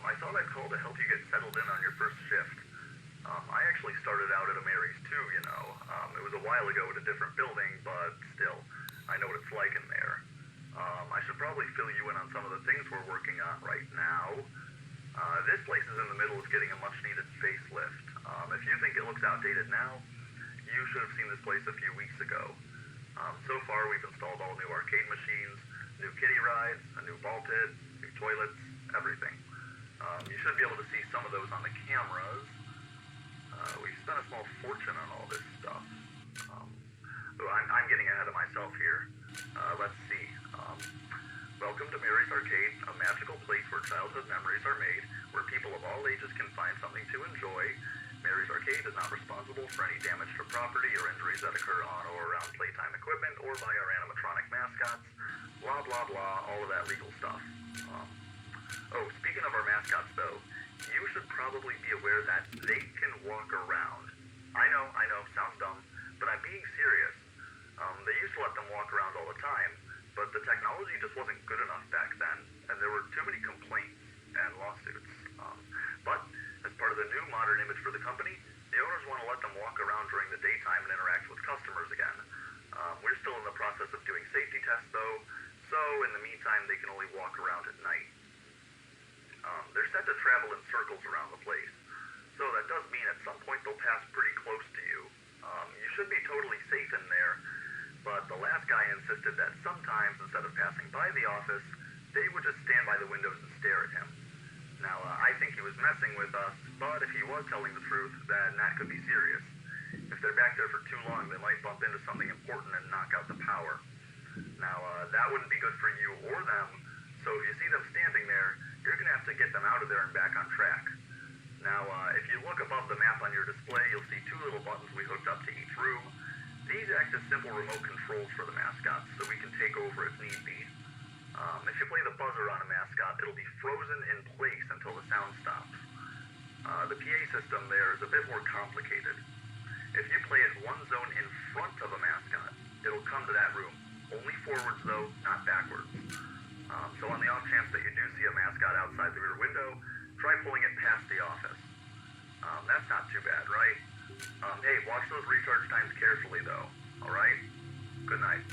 I thought I'd call to help you get settled in on your first shift. I actually started out at a Mary's too, you know. It was a while ago at a different building, but still, I know what it's like in there. I should probably fill you in on some of the things we're working on right now. This place is in the middle of getting a much-needed facelift. If you think it looks outdated now, you should have seen this place a few weeks ago. So far, we've installed all new arcade machines, new kiddie rides, a new ball pit, new toilets, everything. You should be able to see some of those on the cameras. We spent a small fortune on all this stuff. I'm getting ahead of myself here. Let's see. Welcome to Mary's Arcade, a magical place where childhood memories are made, where people of all ages can find something to enjoy. Mary's Arcade is not responsible for any damage to property or injuries that occur on or around playtime equipment or by our animatronic mascots. Blah, blah, blah, all of that legal stuff. Speaking of our mascots, though, you should probably be aware that they can walk around. I know, sounds dumb, but I'm being serious. They used to let them walk around all the time, but the technology just wasn't good enough back then, and there were too many complaints and lawsuits. But as part of the new modern image for the company, the owners want to let them walk around during the daytime and interact with customers again. We're still in the process of doing safety tests, though, so in the meantime, they can only walk around at night. They're set to travel in circles around the place, so that does mean at some point they'll pass pretty close to you. You should be totally safe in there, but the last guy insisted that sometimes, instead of passing by the office, they would just stand by the windows and stare at him. Now, I think he was messing with us, but if he was telling the truth, then that could be serious. If they're back there for too long, they might bump into something important and knock out the power. Now, that wouldn't be good for you or them, so if you see them standing there, you're going to have to get them out of there and back on track. Now, if you look above the map on your display, you'll see two little buttons we hooked up to each room. These act as simple remote controls for the mascots, so we can take over if need be. If you play the buzzer on a mascot, it'll be frozen in place until the sound stops. The PA system there is a bit more complicated. If you play it one zone in front of a mascot, it'll come to that room. Only forwards, though, not backwards. So on the off chance that you do see a mascot outside the rear window, try pulling it past the office. That's not too bad, right? Hey, watch those recharge times carefully, though. Alright? Good night.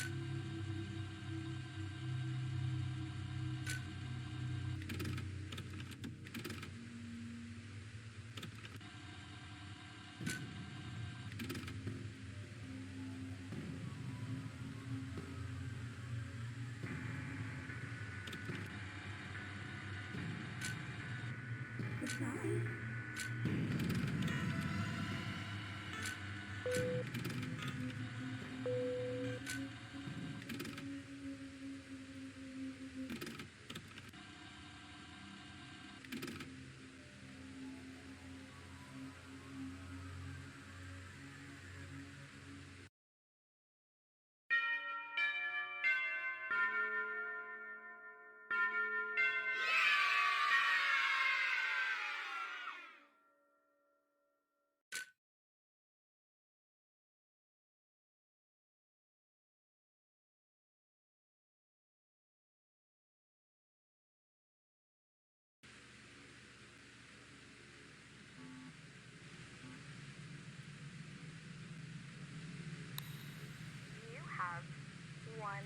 One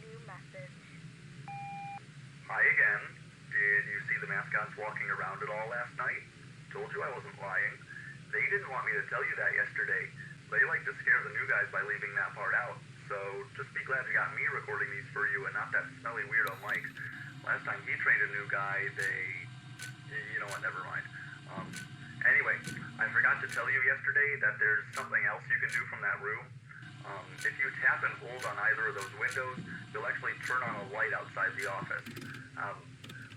new message. Hi again. Did you see the mascots walking around at all last night? Told you I wasn't lying. They didn't want me to tell you that yesterday. They like to scare the new guys by leaving that part out. So just be glad you got me recording these for you and not that smelly weirdo Mike. Last time he trained a new guy, you know what, never mind. Anyway, I forgot to tell you yesterday that there's something else you can do from that room. If you tap and hold on either of those windows, you'll actually turn on a light outside the office.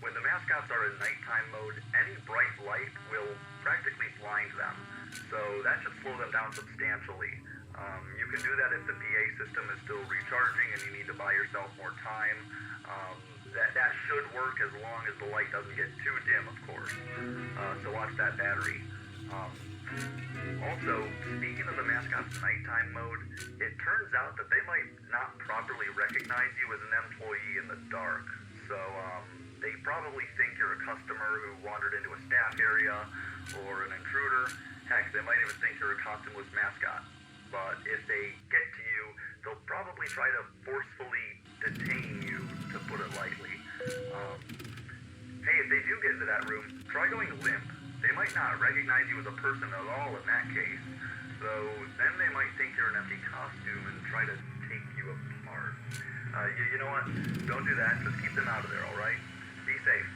When the mascots are in nighttime mode, any bright light will practically blind them, so that should slow them down substantially. You can do that if the PA system is still recharging and you need to buy yourself more time. That should work as long as the light doesn't get too dim, of course. So watch that battery. Also, speaking of the mascot's nighttime mode, it turns out that they might not properly recognize you as an employee in the dark. So, they probably think you're a customer who wandered into a staff area or an intruder. Heck, they might even think you're a costumeless mascot. But if they get to you, they'll probably try to forcefully detain you, to put it lightly. Hey, if they do get into that room, try going limp. They might not recognize you as a person at all in that case. So then they might think you're an empty costume and try to take you apart. You know what? Don't do that. Just keep them out of there, alright? Be safe.